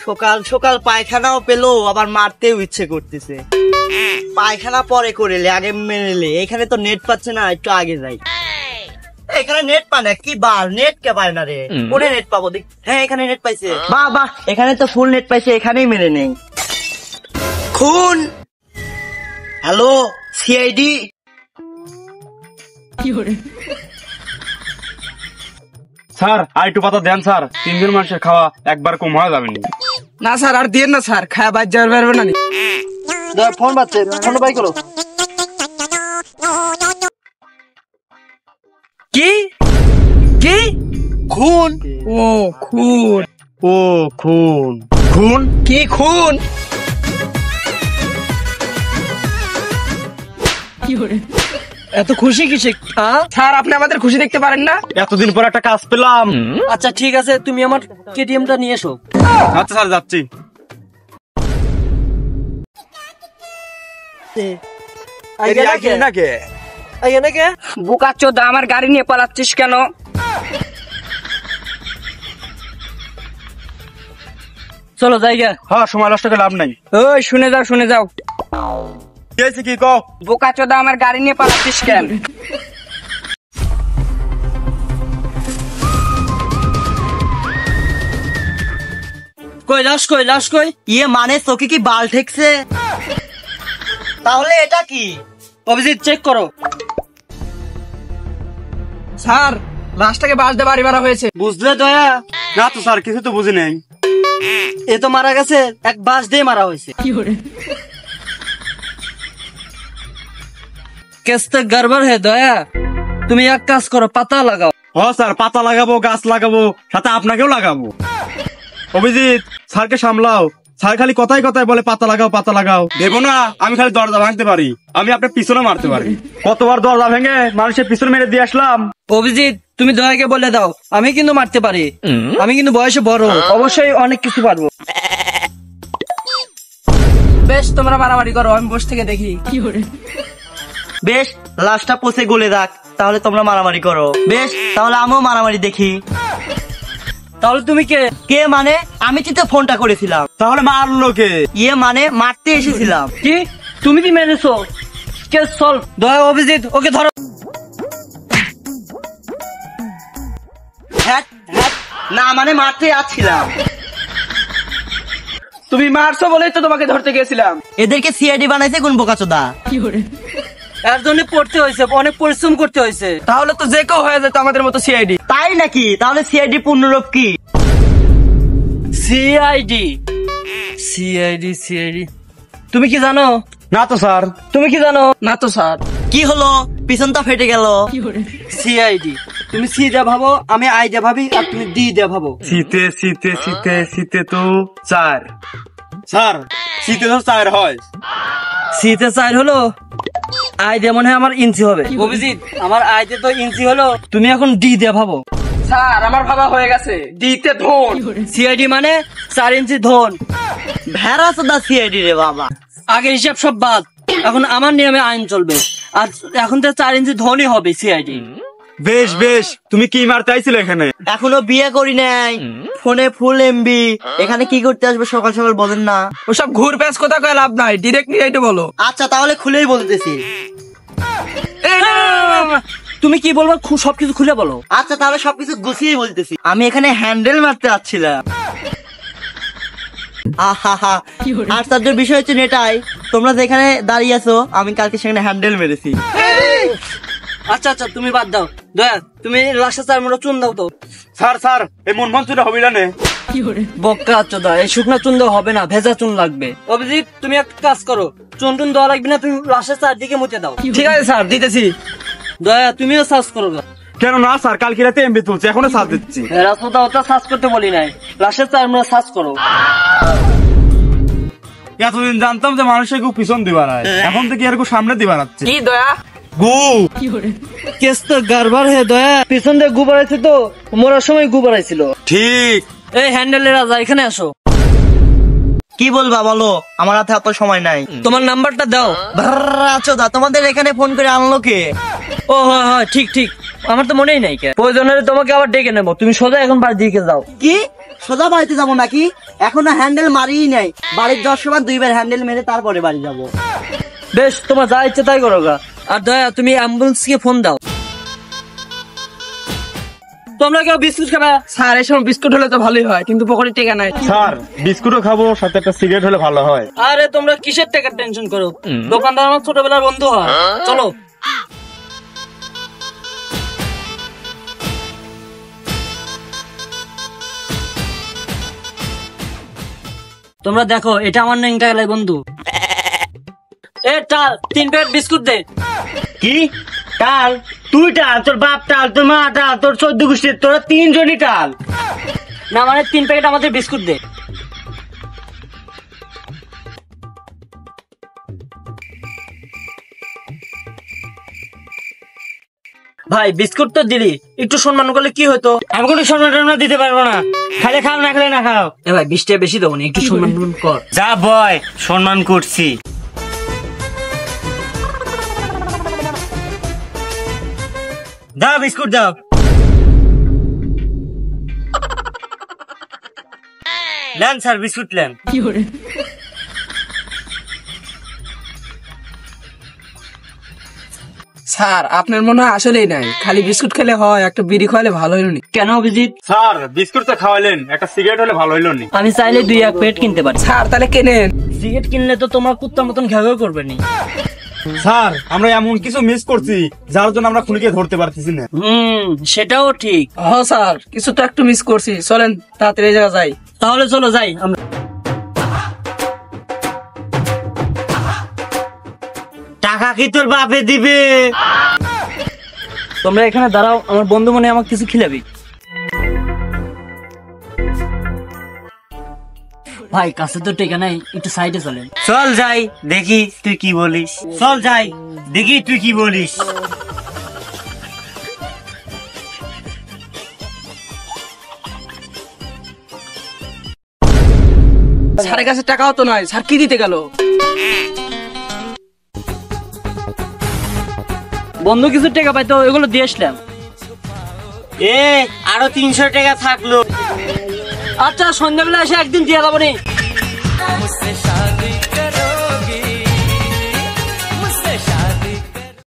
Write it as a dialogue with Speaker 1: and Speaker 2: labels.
Speaker 1: সকাল সকাল পায়খানাও পেলো, আবার মারতেও ইচ্ছে করতেছে। পায়খানা পরে করেলে, আগে মেরেলে। এখানে তো নেট পাচ্ছে না, একটু আগে যাই। এখানে নেট পায় না, কি বার নেট কে পায় না রে? কোনে নেট পাবো? হ্যাঁ এখানে নেট পাইছে। বাহ বাহ, এখানে তো ফুল নেট পাইছে, এখানেই মেরে নেই। খুন। Hello CID.
Speaker 2: স্যার আর একটু পাতা দেন স্যার, 3 জন মানুষের খাওয়া একবার কম হয়ে যাবে
Speaker 3: না স্যার, আর দিয়ে না স্যার, খায়া বাদ যাওয়ার পারবে না।
Speaker 1: ফোন বাজছে, ফোন বাই করো।
Speaker 3: কি কি?
Speaker 1: খুন।
Speaker 3: ও খুন।
Speaker 2: ও খুন। খুন
Speaker 3: কি খুন?
Speaker 1: এত খুশি কিসে?
Speaker 3: স্যার আপনি আমাদের খুশি দেখতে পারেন না?
Speaker 2: এতদিন পর একটা কাজ পেলাম।
Speaker 1: আচ্ছা ঠিক আছে, তুমি আমার কেটিএমটা নিয়ে এসো।
Speaker 2: আচ্ছা স্যার যাচ্ছি।
Speaker 3: বোকাচোদা, আমার গাড়ি নিয়ে পালাচ্ছিস কেন?
Speaker 1: চলো জায়গা।
Speaker 2: হ্যাঁ সময় নষ্ট করে লাভ নাই।
Speaker 3: ওই শুনে যাও, শুনে যাও।
Speaker 2: কি হয়েছে কি কও?
Speaker 3: বোকাচোদা, আমার গাড়ি নিয়ে পালাচ্ছিস কেন?
Speaker 1: কই লাশ, কই লাশ, কই? ইয়ে মানে চোখে কি বাল ঠেকছে? তাহলে এটা কি? অভিজিৎ চেক করো।
Speaker 3: স্যার লাশটাকে বাস দিয়ে বাড়ি মারা হয়েছে।
Speaker 1: বুঝলে দয়া?
Speaker 2: না তো স্যার, কিছু তো বুঝি নাই।
Speaker 1: এ তো মারা গেছে, এক বাস দিয়ে মারা হয়েছে। কেস তো গড়বড় হে দয়া। তুমি এক কাজ করো, পাতা লাগাও।
Speaker 2: হ্যাঁ স্যার, পাতা লাগাবো, গাছ লাগাবো, সাথে আপনাকেও লাগাবো। অভিজিৎ স্যারকে সামলাও। স্যার খালি কথাই কথাই বলে পাতা লাগাও, পাতা লাগাও। দেবো না, আমি খালি দরজা ভাঙতে পারি, আমি আপনার পিছনে মারতে পারি। কতবার দরজা ভেঙে মানুষের পিছনে মেরে দিয়ে আসলাম।
Speaker 1: অভিজিৎ তুমি দয়াকে বলে দাও, আমি কিন্তু মারতে পারি। আমি কিন্তু বয়সে বড়, অবশ্যই অনেক কিছু পারবো।
Speaker 3: বেশ, তোমরা মারামারি করো, আমি বসে থেকে দেখি।
Speaker 1: বেশ, লাশটা পচে গলে রাখ, তাহলে তোমরা মারামারি করো। বেশ, তাহলে আমিও মারামারি দেখি। তাহলে তুমি কে? কে মানে? আমি তো ফোনটা করেছিলাম।
Speaker 2: তাহলে মারলো কে?
Speaker 1: ইয়ে মানে মারতে এসেছিলাম। কি তুমি কি মেরেছো? Case solve. দয়া অভিজিৎ, ওকে ধরো। হ্যাঁ হ্যাঁ, না মানে মারতে যাচ্ছিলাম।
Speaker 3: তুমি মারছো বলেই তো তোমাকে ধরতে গেছিলাম।
Speaker 1: এদেরকে সিআইডি বানাইছে কোন বোকাচোদা? এর জন্য পড়তে হয়েছে, অনেক পরিশ্রম করতে হয়েছে।
Speaker 3: তাহলে তো যে কেউ হয়ে যেত আমাদের মতো সিআইডি।
Speaker 1: তাই নাকি? তাহলে সিআইডি পূর্ণরূপ কি? সিআইডি সিআইডি সিআইডি তুমি কি জানো?
Speaker 2: না তো স্যার।
Speaker 1: তুমি কি জানো?
Speaker 3: না তো স্যার।
Speaker 1: কি হলো? পিছনটা ফেটে গেল। সিআইডি তুমি সি দিয়ে ভাবো, আমি আই দিয়ে ভাবি, আর তুমি ডি দিয়ে ভাবো।
Speaker 2: শীতে শীতে শীতে শীতে তো 4। স্যার শীতে তো 4 হয়।
Speaker 1: সিতে 4 হলো, আই দিয়ে মনে হয় আমার ইঞ্চি হবে। অভিজিৎ আমার আই দিয়ে তো ইঞ্চি হলো, তুমি এখন ডি দিয়ে ভাবো।
Speaker 3: স্যার আমার ভাবা হয়ে গেছে, ডিতে ধন।
Speaker 1: সিআইডি মানে 4 ইঞ্চি ধন। ভেড়া চোদা সিআইডি রে বাবা। আগে হিসাব সব বাদ, এখন আমার নিয়মে আইন চলবে। আর এখন তো 4 ইঞ্চি ধনই হবে সিআইডি।
Speaker 2: বেশ বেশ, তুমি কি মারতে আইছিলে এখানে?
Speaker 1: এখনো বিয়ে করি নাই, ফোনে ফুল এমবি। এখানে কি করতে আসবে সকাল সকাল বলেন না?
Speaker 3: ওসব ঘুর প্যাচ কথা কয়ে লাভ নাই, ডিরেক্ট নিয়ে বলো।
Speaker 1: আচ্ছা তাহলে খুলেই বলতেছি। তুমি কি বলবো? সবকিছু খুলে বলো। আচ্ছা তাহলে সবকিছু গুছিয়ে বলতেছি। আমি এখানে হ্যান্ডেল মারতে যাচ্ছিলাম। আহা, আশ্চর্য বিষয় হচ্ছে এটাই, তোমরা যেখানে দাঁড়িয়ে আছো আমি কালকে সেখানে হ্যান্ডেল মেরেছি। আচ্ছা আচ্ছা তুমি বাদ দাও। দয়া তুমি লাশে 4 মুঠো চুন দাও তো।
Speaker 2: স্যার স্যার, এই মন চুরা হবে না।
Speaker 1: বক্কা চোদা, এই শুকনা চুন দেওয়া হবে না, ভেজা চুন লাগবে। অভিজিৎ তুমি একটা কাজ করো, চুন টুন দেওয়া লাগবে না, তুমি লাশের 4 দিকে মুছে দাও।
Speaker 3: ঠিক আছে স্যার, দিতেছি।
Speaker 1: দয়া তুমিও সার্চ করো।
Speaker 2: কেন না স্যার, কালকে রাতে এমবি তুলছে, এখনো সার্চ দিচ্ছি।
Speaker 1: রাস্তা ওটা সার্চ করতে বলি নাই, লাশের 4 মুঠো সার্চ করো।
Speaker 2: এতদিন জানতাম যে মানুষের খুব পিছন দিবার হয়, এখন থেকে এরকম সামনে দিবার আছে।
Speaker 3: কি দয়া?
Speaker 2: গু
Speaker 1: কেস তো গড়বড় হে দয়া। পিছন দিয়ে গু বাড়াইছে তো, মরার সময় গু বাড়াইছিল।
Speaker 2: ঠিক।
Speaker 1: এই হ্যান্ডেলের রাজা এখানে আসো। কি বলবা বলো, আমার হাতে এত সময় নাই। তোমার নাম্বারটা দাও। চোদা তোমাদের এখানে ফোন করে আনলো কে? ও হয় ঠিক ঠিক, আমার তো মনেই নাই। প্রয়োজন হলে তোমাকে আবার ডেকে নেবো, তুমি সোজা এখন বাড়ির দিকে যাও। কি সোজা বাড়িতে যাবো নাকি? এখনো হ্যান্ডেল মারিই নাই। বাড়ির যাওয়ার সময় 2 বার হ্যান্ডেল মেরে তারপরে বাড়ি যাবো।
Speaker 4: বেশ, তোমার যা ইচ্ছে তাই করো গা। আর দয়া, তুমি অ্যাম্বুলেন্সকে ফোন দাও। তোমরা কেউ বিস্কুট খাবে?
Speaker 3: স্যার এই সময় বিস্কুট হলে তো ভালোই হয়, কিন্তু পকেটে টাকা নাই।
Speaker 2: স্যার বিস্কুটও খাবো, সাথে একটা সিগারেট হলে ভালো হয়।
Speaker 4: আরে তোমরা কিসের টাকার টেনশন করো? দোকানদার আমার ছোটবেলার বন্ধু হয়। চলো। তোমরা দেখো, এটা আমার নেই টাকা বন্ধু। এ টাল, 3 প্যাকেট বিস্কুট দে।
Speaker 1: কি টাল? তুই টাল, তোর বাপ টাল, তোর মা টাল, তোর 14 গোষ্ঠীর, তোরা 3 জনই টাল।
Speaker 4: না মানে 3 প্যাকেট আমাদের বিস্কুট দে। ভাই বিস্কুট তো দিলি, একটু সম্মান করলে কি হতো?
Speaker 1: আমি কোনো সম্মান দিতে পারবো না। খালে খাও, না খেলে না খাও।
Speaker 4: এ ভাই 20 টাকা বেশি দেবো না, একটু সম্মান কর।
Speaker 1: যা বয়, সম্মান করছি। দাও বিস্কুট দাও। নেন স্যার, বিস্কুট নেন।
Speaker 3: স্যার আপনার মনে হয় আসলেই নাই, খালি বিস্কুট খেলে হয়, একটা বিড়ি খাওয়ালে ভালো হলো নি।
Speaker 4: কেন অভিজিৎ?
Speaker 2: স্যার বিস্কুট তো খাওয়াইলেন, একটা সিগারেট হলে ভালো হইলো নি।
Speaker 4: আমি চাইলে 2-1 প্যাকেট কিনতে পারি।
Speaker 3: স্যার তাহলে কেনেন।
Speaker 4: সিগারেট কিনলে তো তোমার কুত্তার মতন ঘেউ করবে নি।
Speaker 2: স্যার আমরা এমন কিছু মিস করছি যার জন্য আমরা খুনিকে ধরতে পারতেছি না।
Speaker 4: সেটাও ঠিক।
Speaker 3: হ্যাঁ স্যার, কিছু তো একটু মিস করছি, চলেন তাড়াতাড়ি এই জায়গা যাই।
Speaker 4: তাহলে চলো যাই আমরা।
Speaker 1: টাকা কি তোর বাপে দিবে?
Speaker 4: তোমরা এখানে দাঁড়াও, আমার বন্ধু মনে হয় আমাকে কিছু খিলাবি। ভাই কাছে তো টেকা নাই, একটু সাইডে চলেন।
Speaker 1: চল যাই, দেখি তুই কি বলিস। চল যাই, দেখি তুই কি বলিস।
Speaker 3: স্যারের কাছে টাকাও তো নাই, স্যার কি দিতে গেল?
Speaker 4: বন্ধু কিছু টাকা পাইতো, এগুলো দিয়ে আসলাম।
Speaker 1: আরো 300 টাকা থাকলো।
Speaker 4: আচ্ছা সন্ধ্যাবেলা এসে একদিন দিয়ে যাবো নি।